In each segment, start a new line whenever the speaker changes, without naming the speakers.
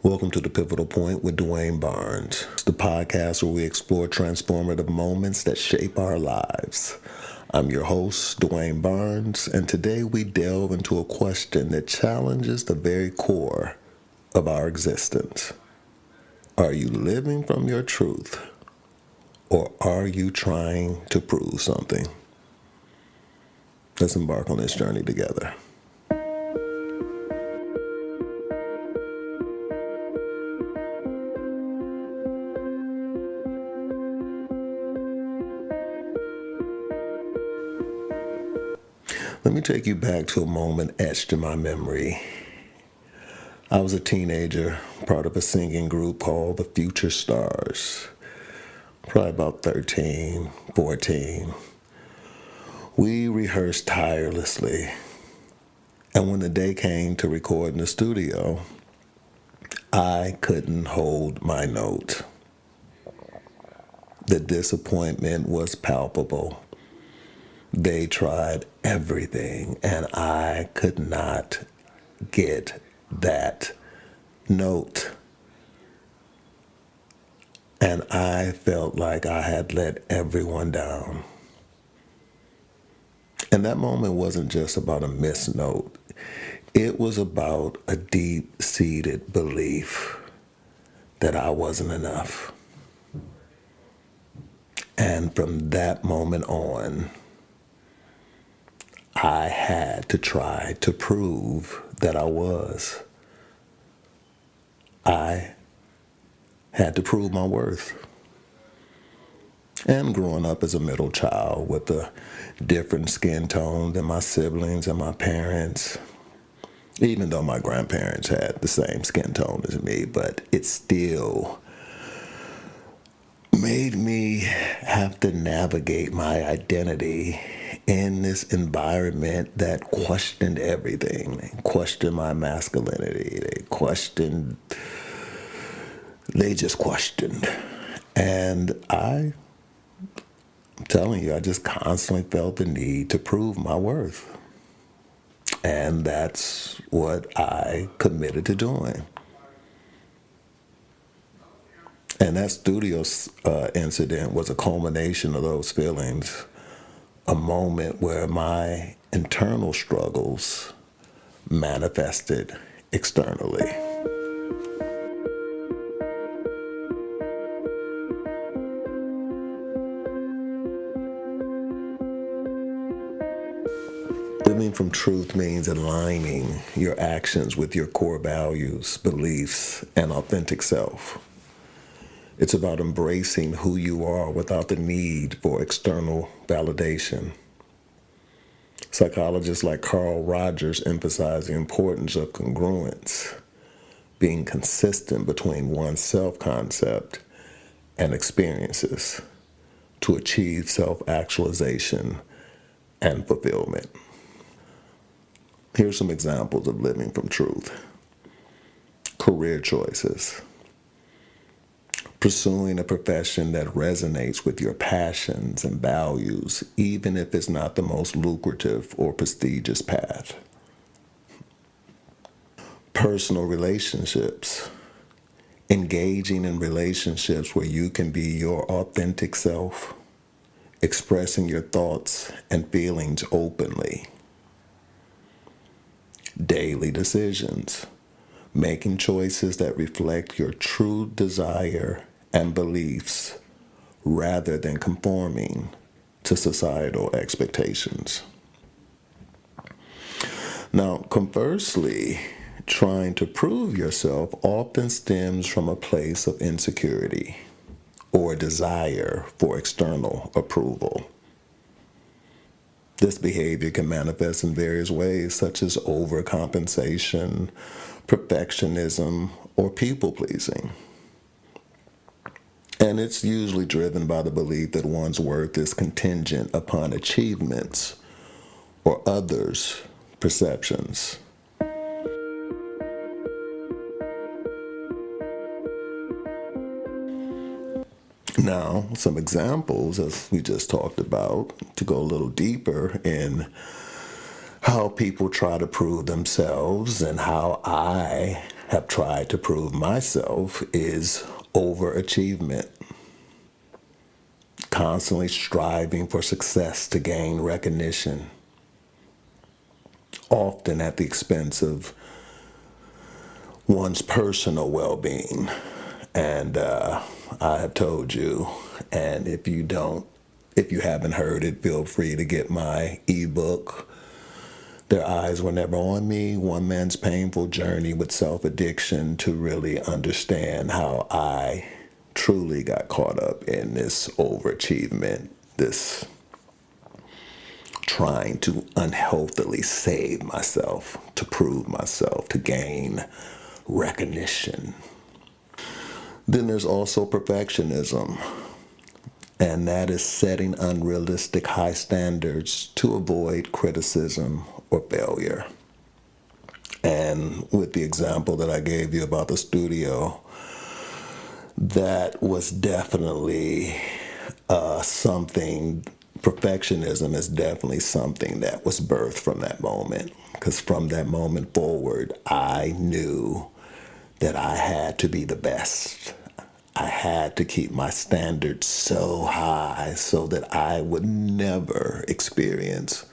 Welcome to The Pivotal Point with Dwayne Barnes. It's the podcast where we explore transformative moments that shape our lives. I'm your host, Dwayne Barnes, and today we delve into a question that challenges the very core of our existence. Are you living from your truth, or are you trying to prove something? Let's embark on this journey together. Let me take you back to a moment etched in my memory. I was a teenager, part of a singing group called the Future Stars. Probably about 13, 14. We rehearsed tirelessly. And when the day came to record in the studio, I couldn't hold my note. The disappointment was palpable. They tried everything, and I could not get that note. And I felt like I had let everyone down. And that moment wasn't just about a missed note. It was about a deep-seated belief that I wasn't enough. And from that moment on, I had to try to prove that I was. I had to prove my worth. And growing up as a middle child with a different skin tone than my siblings and my parents, even though my grandparents had the same skin tone as me, but it still made me have to navigate my identity in this environment that questioned everything. They questioned my masculinity. They just questioned. And I'm telling you, I just constantly felt the need to prove my worth. And that's what I committed to doing. And that studio incident was a culmination of those feelings, a moment where my internal struggles manifested externally. Living from truth means aligning your actions with your core values, beliefs, and authentic self. It's about embracing who you are without the need for external validation. Psychologists like Carl Rogers emphasize the importance of congruence, being consistent between one's self-concept and experiences to achieve self-actualization and fulfillment. Here's some examples of living from truth. Career choices. Pursuing a profession that resonates with your passions and values, even if it's not the most lucrative or prestigious path. Personal relationships. Engaging in relationships where you can be your authentic self, expressing your thoughts and feelings openly. Daily decisions. Making choices that reflect your true desire and beliefs rather than conforming to societal expectations. Now, conversely, trying to prove yourself often stems from a place of insecurity or a desire for external approval. This behavior can manifest in various ways, such as overcompensation, perfectionism, or people-pleasing. And it's usually driven by the belief that one's worth is contingent upon achievements or others' perceptions. Now, some examples, as we just talked about, to go a little deeper in how people try to prove themselves and how I have tried to prove myself is overachievement, constantly striving for success to gain recognition, often at the expense of one's personal well-being. And I have told you, and if you haven't heard it, feel free to get my ebook, Their Eyes Were Never on Me, One Man's Painful Journey with Self-Addiction, to really understand how I truly got caught up in this overachievement, this trying to unhealthily save myself, to prove myself, to gain recognition. Then there's also perfectionism, and that is setting unrealistic high standards to avoid criticism or failure. And with the example that I gave you about the studio, that was definitely something, perfectionism is definitely something that was birthed from that moment. Because from that moment forward, I knew that I had to be the best. I had to keep my standards so high so that I would never experience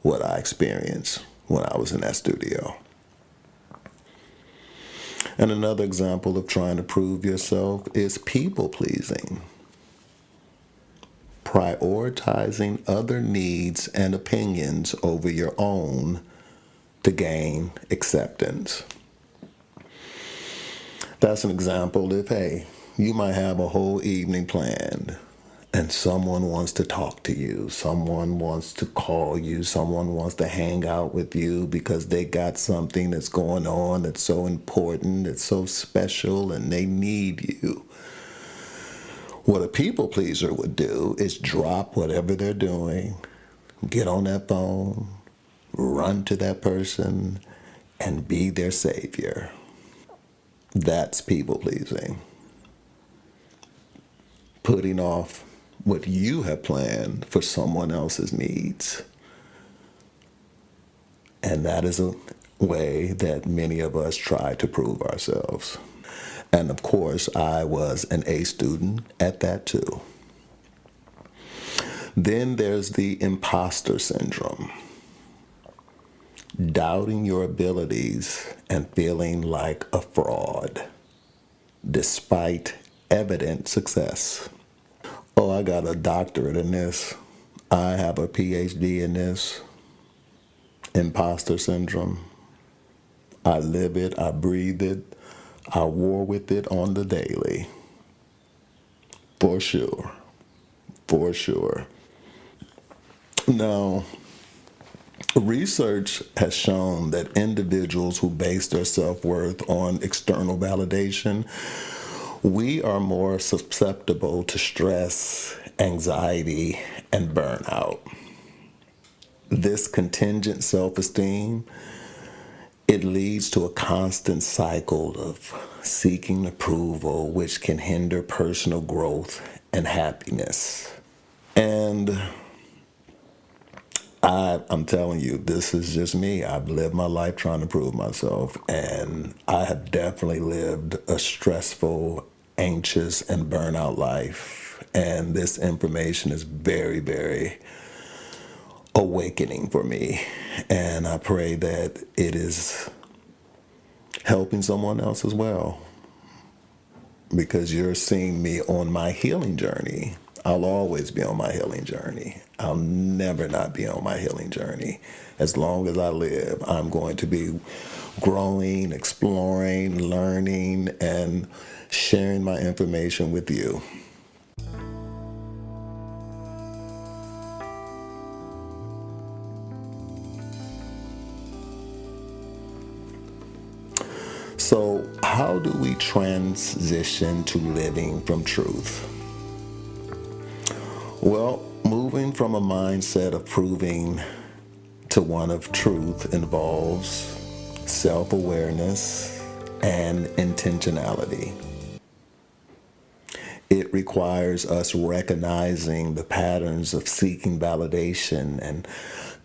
what I experienced when I was in that studio. And another example of trying to prove yourself is people pleasing, prioritizing other needs and opinions over your own to gain acceptance. That's an example of, hey, you might have a whole evening planned and someone wants to talk to you, someone wants to call you, someone wants to hang out with you because they got something that's going on that's so important, it's so special, and they need you. What a people pleaser would do is drop whatever they're doing, get on that phone, run to that person, and be their savior. That's people pleasing. Putting off what you have planned for someone else's needs. And that is a way that many of us try to prove ourselves. And of course, I was an A student at that too. Then there's the imposter syndrome. Doubting your abilities and feeling like a fraud, despite evident success. Oh, I got a doctorate in this. I have a PhD in this. Imposter syndrome. I live it, I breathe it, I war with it on the daily. For sure. For sure. Now, research has shown that individuals who base their self-worth on external validation, we are more susceptible to stress, anxiety, and burnout. This contingent self-esteem, it leads to a constant cycle of seeking approval, which can hinder personal growth and happiness. And I'm telling you, this is just me. I've lived my life trying to prove myself, and I have definitely lived a stressful, anxious, and burnout life. And this information is very, very awakening for me. And I pray that it is helping someone else as well, because you're seeing me on my healing journey. I'll always be on my healing journey. I'll never not be on my healing journey. As long as I live, I'm going to be growing, exploring, learning, and sharing my information with you. So, how do we transition to living from truth? Well, moving from a mindset of proving to one of truth involves self-awareness and intentionality. It requires us recognizing the patterns of seeking validation and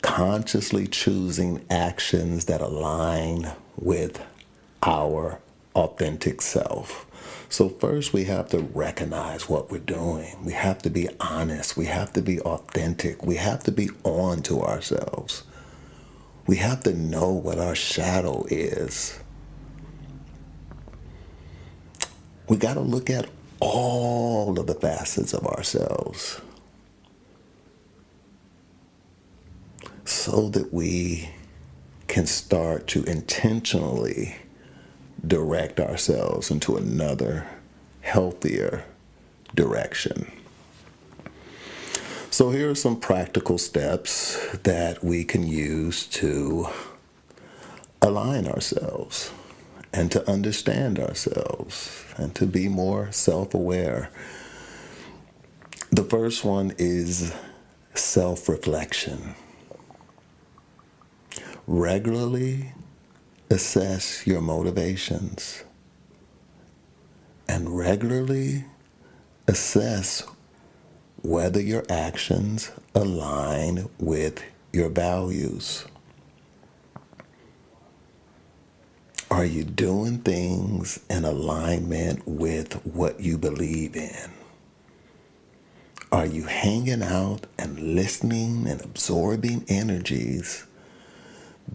consciously choosing actions that align with our authentic self. So first we have to recognize what we're doing. We have to be honest. We have to be authentic. We have to be on to ourselves. We have to know what our shadow is. We got to look at all of the facets of ourselves so that we can start to intentionally direct ourselves into another healthier direction. So here are some practical steps that we can use to align ourselves and to understand ourselves and to be more self-aware. The first one is self-reflection. Regularly assess your motivations and regularly assess whether your actions align with your values. Are you doing things in alignment with what you believe in? Are you hanging out and listening and absorbing energies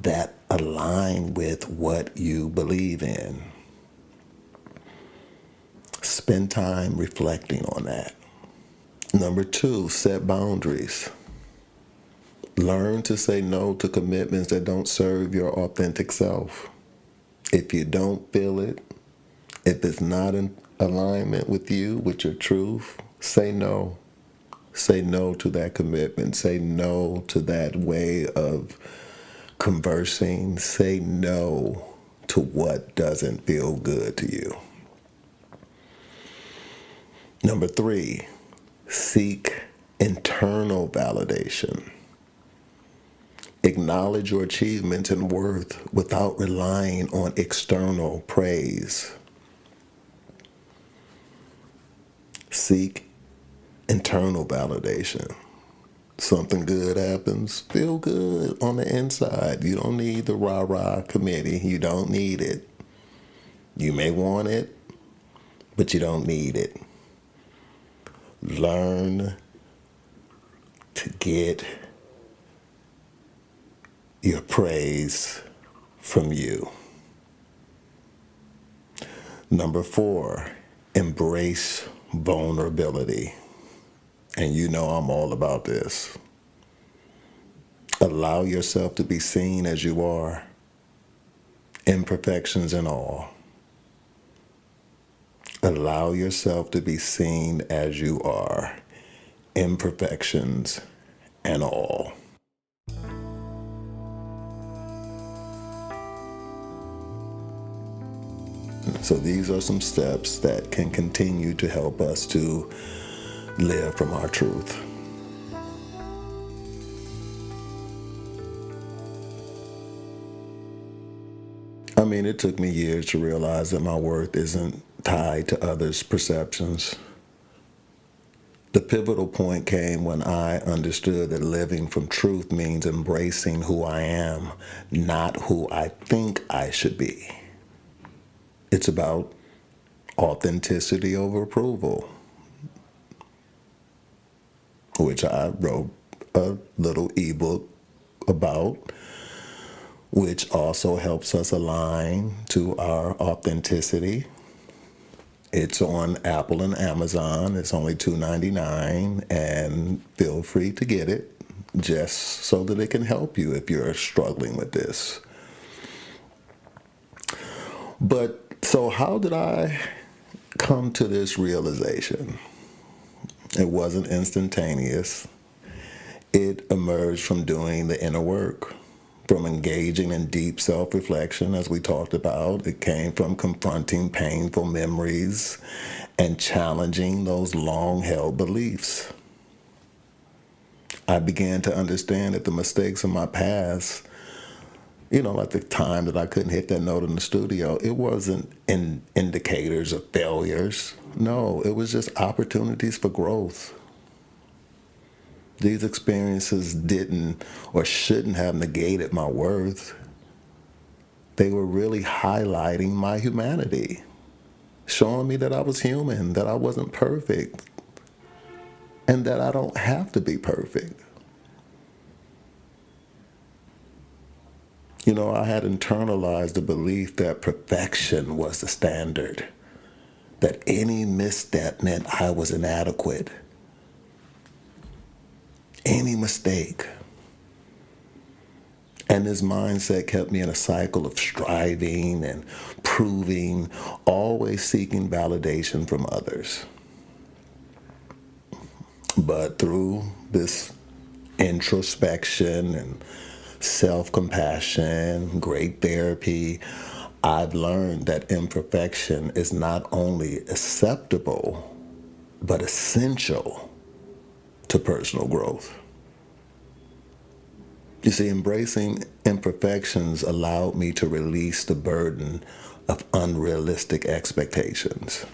that align with what you believe in? Spend time reflecting on that. Number 2, set boundaries. Learn to say no to commitments that don't serve your authentic self. If you don't feel it, if it's not in alignment with you, with your truth, say no. Say no to that commitment. Say no to that way of conversing. Say no to what doesn't feel good to you. Number 3, seek internal validation. Acknowledge your achievements and worth without relying on external praise. Seek internal validation. Something good happens, feel good on the inside. You don't need the rah-rah committee. You don't need it. You may want it, but you don't need it. Learn to get your praise from you. Number 4, embrace vulnerability. And you know I'm all about this. Allow yourself to be seen as you are, imperfections and all. Allow yourself to be seen as you are, imperfections and all. So these are some steps that can continue to help us to live from our truth. I mean, it took me years to realize that my worth isn't tied to others' perceptions. The pivotal point came when I understood that living from truth means embracing who I am, not who I think I should be. It's about authenticity over approval, which I wrote a little ebook about, which also helps us align to our authenticity. It's on Apple and Amazon. It's only $2.99, and feel free to get it just so that it can help you if you're struggling with this. But so how did I come to this realization? It wasn't instantaneous. It emerged from doing the inner work, from engaging in deep self-reflection, as we talked about. It came from confronting painful memories and challenging those long-held beliefs. I began to understand that the mistakes of my past, like the time that I couldn't hit that note in the studio, it wasn't indicators of failures. No, it was just opportunities for growth. These experiences didn't or shouldn't have negated my worth. They were really highlighting my humanity, showing me that I was human, that I wasn't perfect, and that I don't have to be perfect. You know, I had internalized the belief that perfection was the standard, that any misstep meant I was inadequate, any mistake. And this mindset kept me in a cycle of striving and proving, always seeking validation from others. But through this introspection and self-compassion, great therapy, I've learned that imperfection is not only acceptable, but essential to personal growth. You see, embracing imperfections allowed me to release the burden of unrealistic expectations.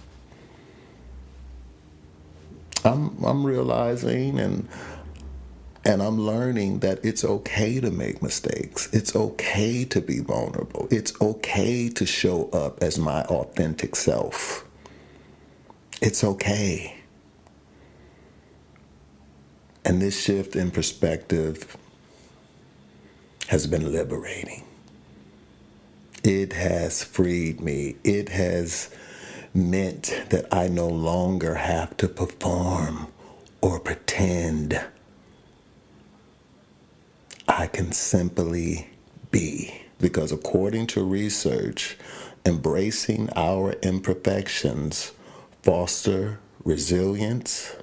I'm realizing and I'm learning that it's okay to make mistakes. It's okay to be vulnerable. It's okay to show up as my authentic self. It's okay. And this shift in perspective has been liberating. It has freed me. It has meant that I no longer have to perform or pretend. I can simply be. Because according to research, embracing our imperfections foster resilience,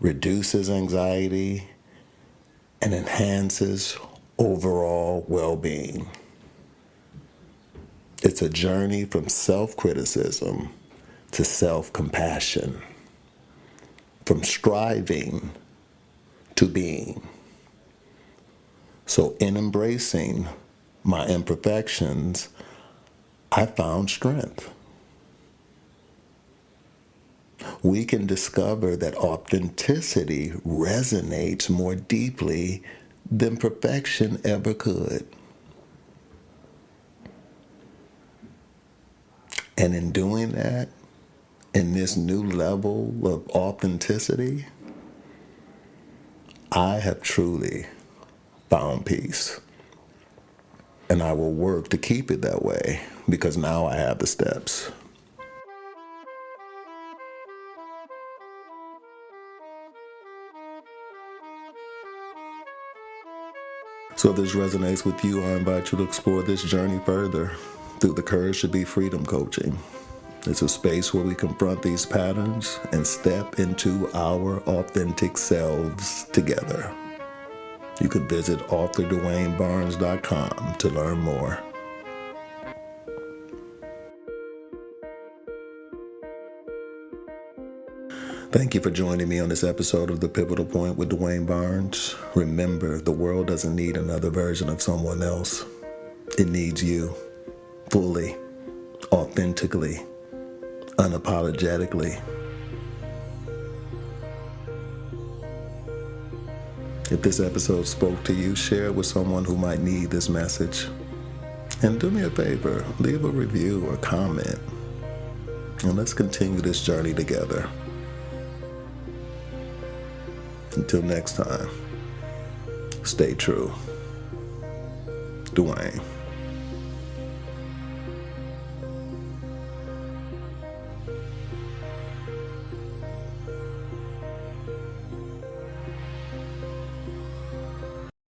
reduces anxiety, and enhances overall well-being. It's a journey from self-criticism to self-compassion, from striving to being. So in embracing my imperfections, I found strength. We can discover that authenticity resonates more deeply than perfection ever could. And in doing that, in this new level of authenticity, I have truly found peace. And I will work to keep it that way because now I have the steps. So if this resonates with you, I invite you to explore this journey further through the Courage to Be Freedom coaching. It's a space where we confront these patterns and step into our authentic selves together. You can visit authordwaynebarnes.com to learn more. Thank you for joining me on this episode of The Pivotal Point with Dwayne Barnes. Remember, the world doesn't need another version of someone else. It needs you, fully, authentically, unapologetically. If this episode spoke to you, share it with someone who might need this message. And do me a favor, leave a review or comment. And let's continue this journey together. Until next time, stay true. Dwayne.